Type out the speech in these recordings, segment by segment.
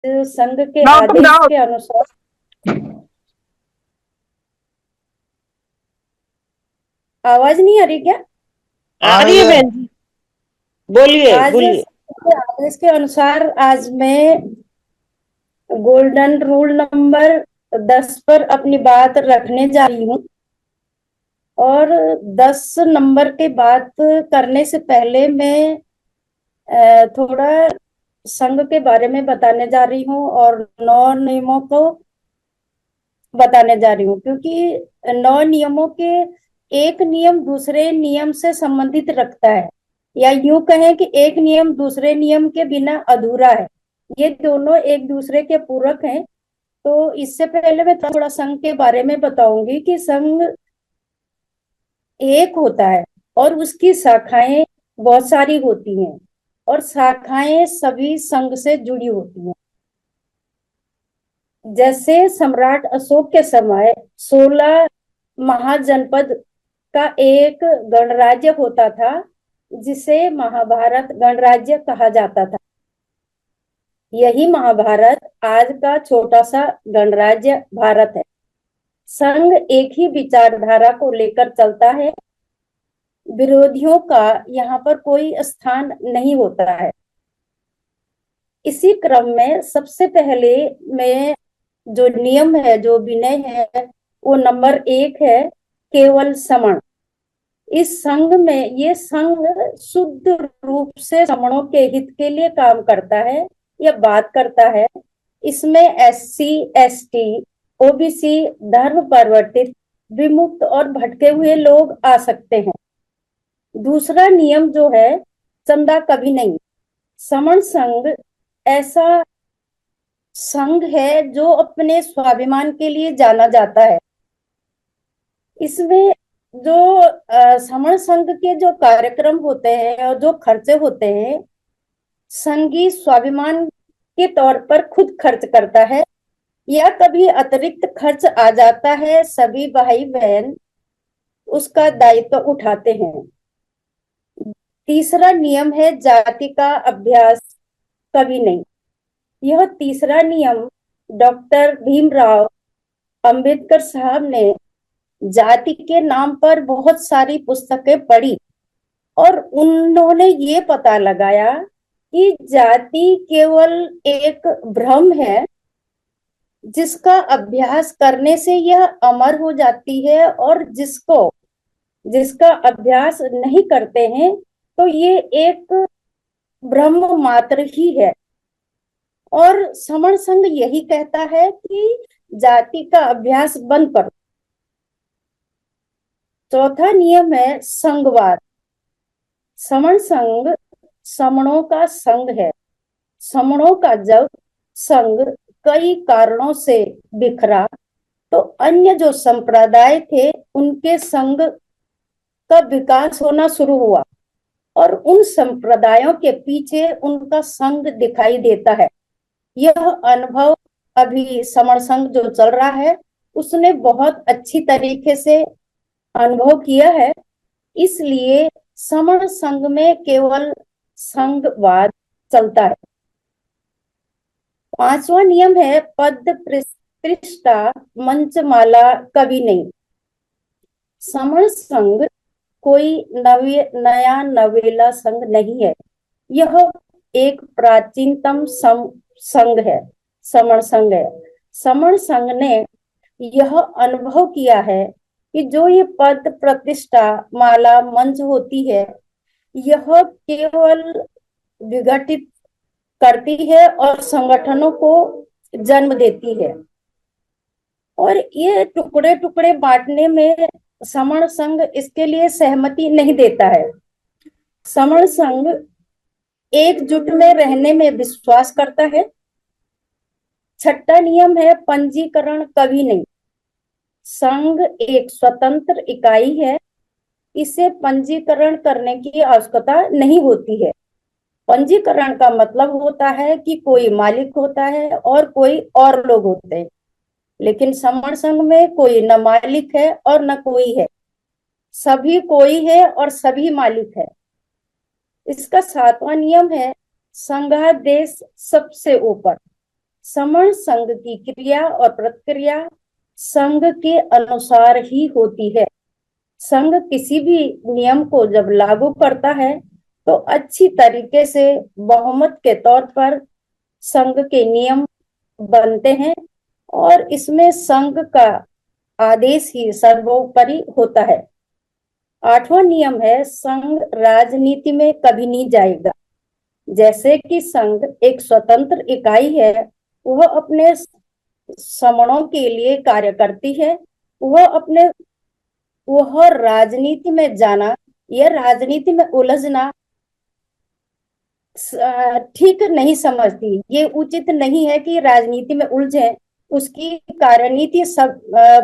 संघ के गाओ तुम आदेश गाओ। के अनुसार। आवाज नहीं आ रही क्या? आ आ रही रही है है। बहन जी, बोलिए आज बोलिए। संघ के आदेश के अनुसार आज मैं गोल्डन रूल नंबर 10 पर अपनी बात रखने जा रही हूँ। और 10 नंबर की बात करने से पहले मैं थोड़ा संघ के बारे में बताने जा रही हूँ और 9 नियमों को बताने जा रही हूँ, क्योंकि 9 नियमों के एक नियम दूसरे नियम से संबंधित रखता है, या यूं कहें कि एक नियम दूसरे नियम के बिना अधूरा है। ये दोनों एक दूसरे के पूरक हैं। तो इससे पहले मैं थोड़ा संघ के बारे में बताऊंगी कि संघ एक होता है और उसकी शाखाएं बहुत सारी होती हैं, और शाखाएं सभी संघ से जुड़ी होती हैं। जैसे सम्राट अशोक के समय 16 महाजनपद का एक गणराज्य होता था, जिसे महाभारत गणराज्य कहा जाता था। यही महाभारत आज का छोटा सा गणराज्य भारत है। संघ एक ही विचारधारा को लेकर चलता है। विरोधियों का यहाँ पर कोई स्थान नहीं होता है। इसी क्रम में सबसे पहले मैं जो नियम है, जो विनय है, वो नंबर 1 है, केवल समण। इस संघ में ये संघ शुद्ध रूप से समणों के हित के लिए काम करता है या बात करता है। इसमें SC ST OBC धर्म परिवर्तित विमुक्त और भटके हुए लोग आ सकते हैं। दूसरा नियम जो है, चंदा कभी नहीं। समण संघ ऐसा संघ है जो अपने स्वाभिमान के लिए जाना जाता है। इसमें जो समण संघ के जो कार्यक्रम होते हैं और जो खर्चे होते हैं, संघी स्वाभिमान के तौर पर खुद खर्च करता है, या कभी अतिरिक्त खर्च आ जाता है, सभी भाई बहन उसका दायित्व उठाते हैं। तीसरा नियम है, जाति का अभ्यास कभी नहीं। यह तीसरा नियम डॉक्टर भीमराव अंबेडकर साहब ने जाति के नाम पर बहुत सारी पुस्तकें पढ़ी, और उन्होंने ये पता लगाया कि जाति केवल एक भ्रम है, जिसका अभ्यास करने से यह अमर हो जाती है, और जिसका अभ्यास नहीं करते हैं तो ये एक भ्रम मात्र ही है। और समण संघ यही कहता है कि जाति का अभ्यास बंद करो। चौथा नियम है संघवाद। समण संघ समणों का संघ है। समणों का जब संघ कई कारणों से बिखरा, तो अन्य जो संप्रदाय थे उनके संघ का विकास होना शुरू हुआ, और उन संप्रदायों के पीछे उनका संघ दिखाई देता है। यह अनुभव अभी समण संघ जो चल रहा है उसने बहुत अच्छी तरीके से अनुभव किया है। इसलिए समण संघ में केवल संघवाद चलता है। पांचवा नियम है, पद प्रतिष्ठा मंचमाला कभी नहीं। समण संघ कोई नया नवेला संघ नहीं है। यह एक प्राचीनतम संघ है, समण संघ है। समण संघ ने यह अनुभव किया है कि जो ये पद प्रतिष्ठा माला मंच होती है, यह केवल विघटित करती है और संगठनों को जन्म देती है, और ये टुकड़े टुकड़े बांटने में समण संघ इसके लिए सहमति नहीं देता है। समण संघ एकजुट में रहने में विश्वास करता है। छठा नियम है, पंजीकरण कभी नहीं। संघ एक स्वतंत्र इकाई है, इसे पंजीकरण करने की आवश्यकता नहीं होती है। पंजीकरण का मतलब होता है कि कोई मालिक होता है और कोई और लोग होते हैं, लेकिन समण संघ में कोई न मालिक है और न कोई है, सभी कोई है और सभी मालिक है। इसका सातवां नियम है, संघादेश सबसे ऊपर। समण संघ की क्रिया और प्रतिक्रिया संघ के अनुसार ही होती है। संघ किसी भी नियम को जब लागू करता है तो अच्छी तरीके से बहुमत के तौर पर संघ के नियम बनते हैं और इसमें संघ का आदेश ही सर्वोपरि होता है। आठवां नियम है, संघ राजनीति में कभी नहीं जाएगा। जैसे कि संघ एक स्वतंत्र इकाई है, वह अपने समणों के लिए कार्य करती है। वह राजनीति में जाना या राजनीति में उलझना ठीक नहीं समझती। ये उचित नहीं है कि राजनीति में उलझे। उसकी कार्यनीति सब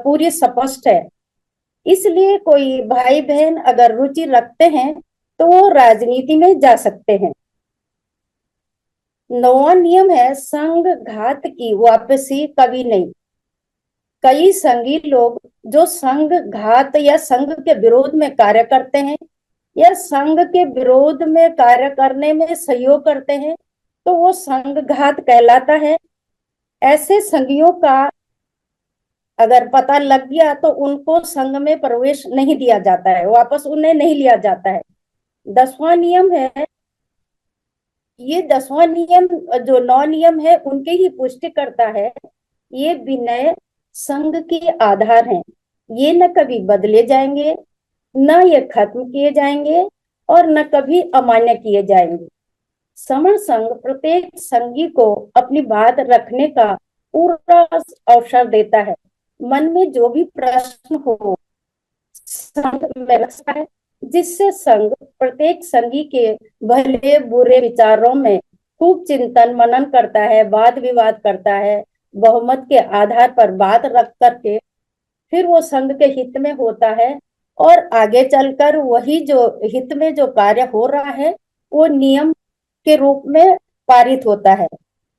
पूरी स्पष्ट है। इसलिए कोई भाई बहन अगर रुचि रखते हैं तो वो राजनीति में जा सकते हैं। नौवां नियम है, संघ घात की वापसी कभी नहीं। कई संघी लोग जो संघ घात या संघ के विरोध में कार्य करते हैं या संघ के विरोध में कार्य करने में सहयोग करते हैं तो वो संघ घात कहलाता है। ऐसे संघियों का अगर पता लग गया तो उनको संघ में प्रवेश नहीं दिया जाता है, वापस उन्हें नहीं लिया जाता है। 10वां नियम है, ये 10वां नियम जो 9 नियम है उनके ही पुष्टि करता है। ये विनय संघ के आधार हैं। ये न कभी बदले जाएंगे, न ये खत्म किए जाएंगे और न कभी अमान्य किए जाएंगे। समण संघ प्रत्येक संघी को अपनी बात रखने का पूरा अवसर देता है। मन में जो भी प्रश्न हो संघ में रख सकता है, जिससे संघ प्रत्येक संघी के भले बुरे विचारों में खूब चिंतन मनन करता है, वाद विवाद करता है। बहुमत के आधार पर बात रख करके फिर वो संघ के हित में होता है और आगे चलकर वही जो हित में जो कार्य हो रहा है वो नियम के रूप में पारित होता है।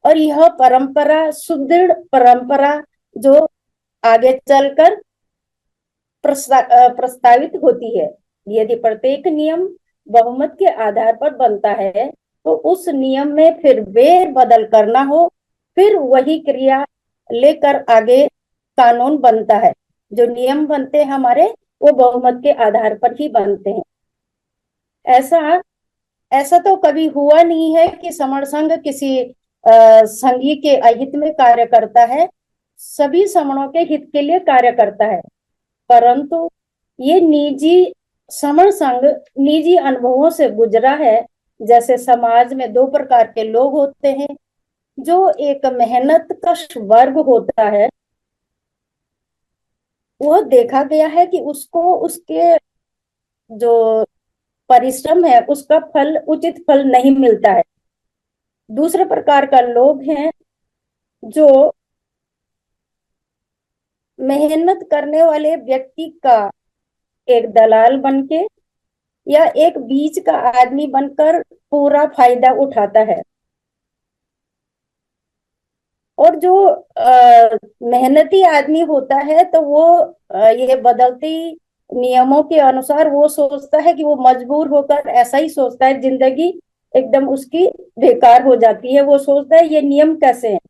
और यह परंपरा सुदृढ़ परंपरा जो आगे चलकर प्रस्तावित होती है। यदि प्रत्येक नियम बहुमत के आधार पर बनता है तो उस नियम में फिर वेर बदल करना हो, फिर वही क्रिया लेकर आगे कानून बनता है। जो नियम बनते हैं हमारे वो बहुमत के आधार पर ही बनते हैं। ऐसा तो कभी हुआ नहीं है कि समण संघ किसी संघी के अहित में कार्य करता है। सभी समणों के हित के लिए कार्य करता है, परंतु ये निजी समण संघ निजी अनुभवों से गुजरा है। जैसे समाज में दो प्रकार के लोग होते हैं। जो एक मेहनत कश वर्ग होता है, वो देखा गया है कि उसको उसके जो परिश्रम है उसका फल उचित फल नहीं मिलता है। दूसरे प्रकार का लोग हैं जो मेहनत करने वाले व्यक्ति का एक दलाल बनके या एक बीच का आदमी बनकर पूरा फायदा उठाता है। और जो मेहनती आदमी होता है तो वो ये बदलती नियमों के अनुसार वो सोचता है कि वो मजबूर होकर ऐसा ही सोचता है, जिंदगी एकदम उसकी बेकार हो जाती है। वो सोचता है ये नियम कैसे हैं।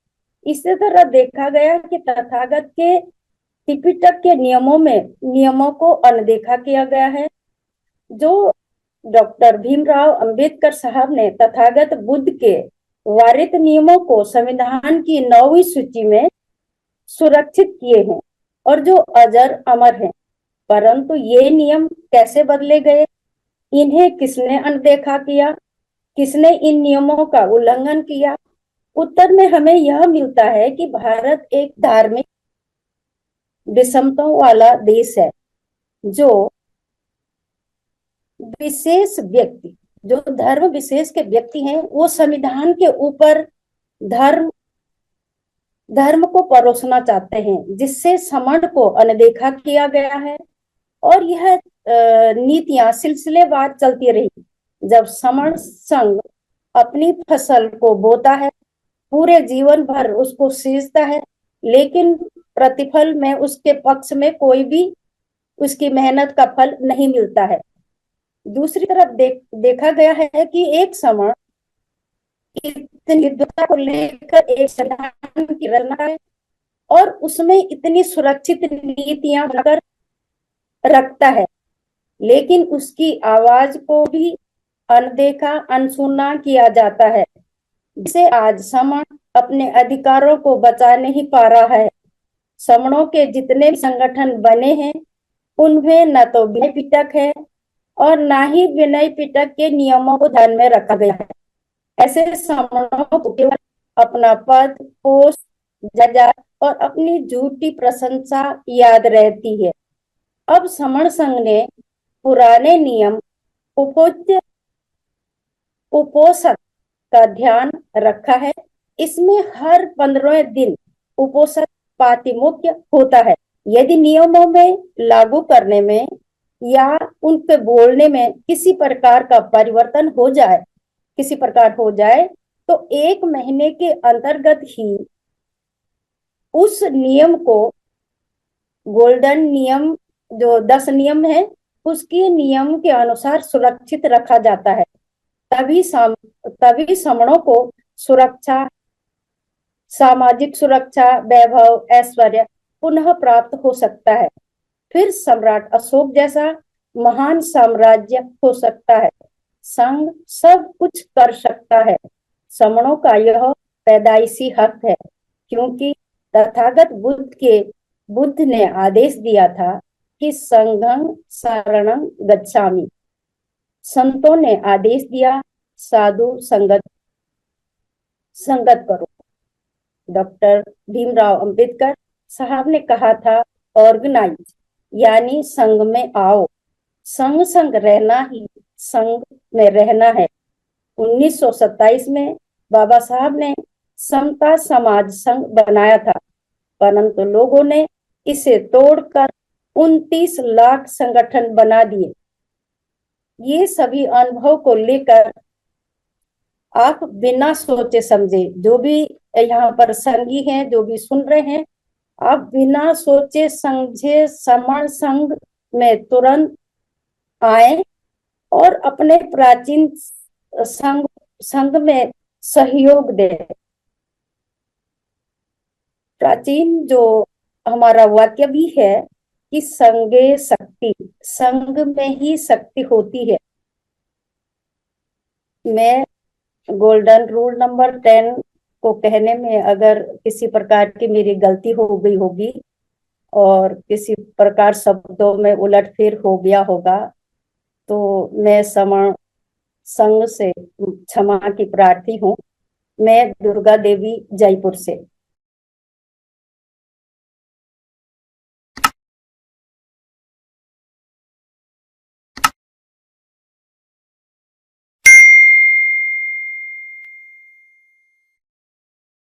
इसी तरह देखा गया कि तथागत के त्रिपिटक के नियमों को अनदेखा किया गया है। जो डॉक्टर भीमराव अंबेडकर साहब ने तथागत बुद्ध के वारित नियमों को संविधान की 9वीं सूची में सुरक्षित किए हैं और जो अजर अमर हैं। परंतु ये नियम कैसे बदले गए, इन्हें किसने अनदेखा किया, किसने इन नियमों का उल्लंघन किया? उत्तर में हमें यह मिलता है कि भारत एक धार्मिक विषमताओं वाला देश है। जो विशेष व्यक्ति जो धर्म विशेष के व्यक्ति हैं वो संविधान के ऊपर धर्म को परोसना चाहते हैं, जिससे समण को अनदेखा किया गया है। और यह नीतियां सिलसिलेवार चलती रही। जब समण संघ अपनी फसल को बोता है, पूरे जीवन भर उसको सींचता है, लेकिन प्रतिफल में उसके पक्ष में कोई भी उसकी मेहनत का फल नहीं मिलता है। दूसरी तरफ देखा गया है कि एक समण इतनी विद्वता को लेकर एक संविधान की रचना है और उसमें इतनी सुरक्षित नीतियां बनाकर रखता है, लेकिन उसकी आवाज को भी अनदेखा अनसुना किया जाता है, जिसे आज समण अपने अधिकारों को बचा नहीं पा रहा है। समणों के जितने भी संगठन बने हैं उनमें न तो विनय पिटक है और ना ही विनय पिटक के नियमों को ध्यान में रखा गया है। ऐसे समणों को केवल अपना पद, पोस्ट, जायदाद और अपनी झूठी प्रशंसा याद रहती है। अब समण संघ ने पुराने नियम उपोषण का ध्यान रखा है। इसमें हर 15वें दिन उपोषण पातिमुख्य होता है। यदि नियमों में लागू करने में या उन पे बोलने में किसी प्रकार का परिवर्तन हो जाए तो 1 महीने के अंतर्गत ही उस नियम को, गोल्डन नियम जो 10 नियम है, उसके नियम के अनुसार सुरक्षित रखा जाता है। तभी समणों को सुरक्षा, सामाजिक सुरक्षा, वैभव, ऐश्वर्य पुनः प्राप्त हो सकता है। फिर सम्राट अशोक जैसा महान साम्राज्य हो सकता है। संघ सब कुछ कर सकता है। समणों का यह पैदाइशी हक है, क्योंकि तथागत बुद्ध ने आदेश दिया था कि संघं शरणं गच्छामि। संतों ने आदेश दिया साधु संगत करो। डॉक्टर भीमराव अंबेडकर साहब ने कहा था ऑर्गेनाइज, यानी संघ में आओ। संग रहना ही संघ में रहना है। 1927 में बाबा साहब ने समता समाज संघ बनाया था, परंतु लोगों ने इसे तोड़कर 29 लाख संगठन बना दिए। ये सभी अनुभव को लेकर आप बिना सोचे समझे, जो भी यहाँ पर संगी हैं, जो भी सुन रहे हैं, आप बिना सोचे समझे समण संघ में तुरंत आए और अपने प्राचीन संघ में सहयोग दें। प्राचीन जो हमारा वाक्य भी है कि संगे शक्ति, संघ में ही शक्ति होती है। मैं गोल्डन रूल नंबर 10 को कहने में अगर किसी प्रकार की मेरी गलती हो गई होगी और किसी प्रकार शब्दों में उलटफेर हो गया होगा, तो मैं समण संघ से क्षमा की प्रार्थी हूँ। मैं दुर्गा देवी, जयपुर से।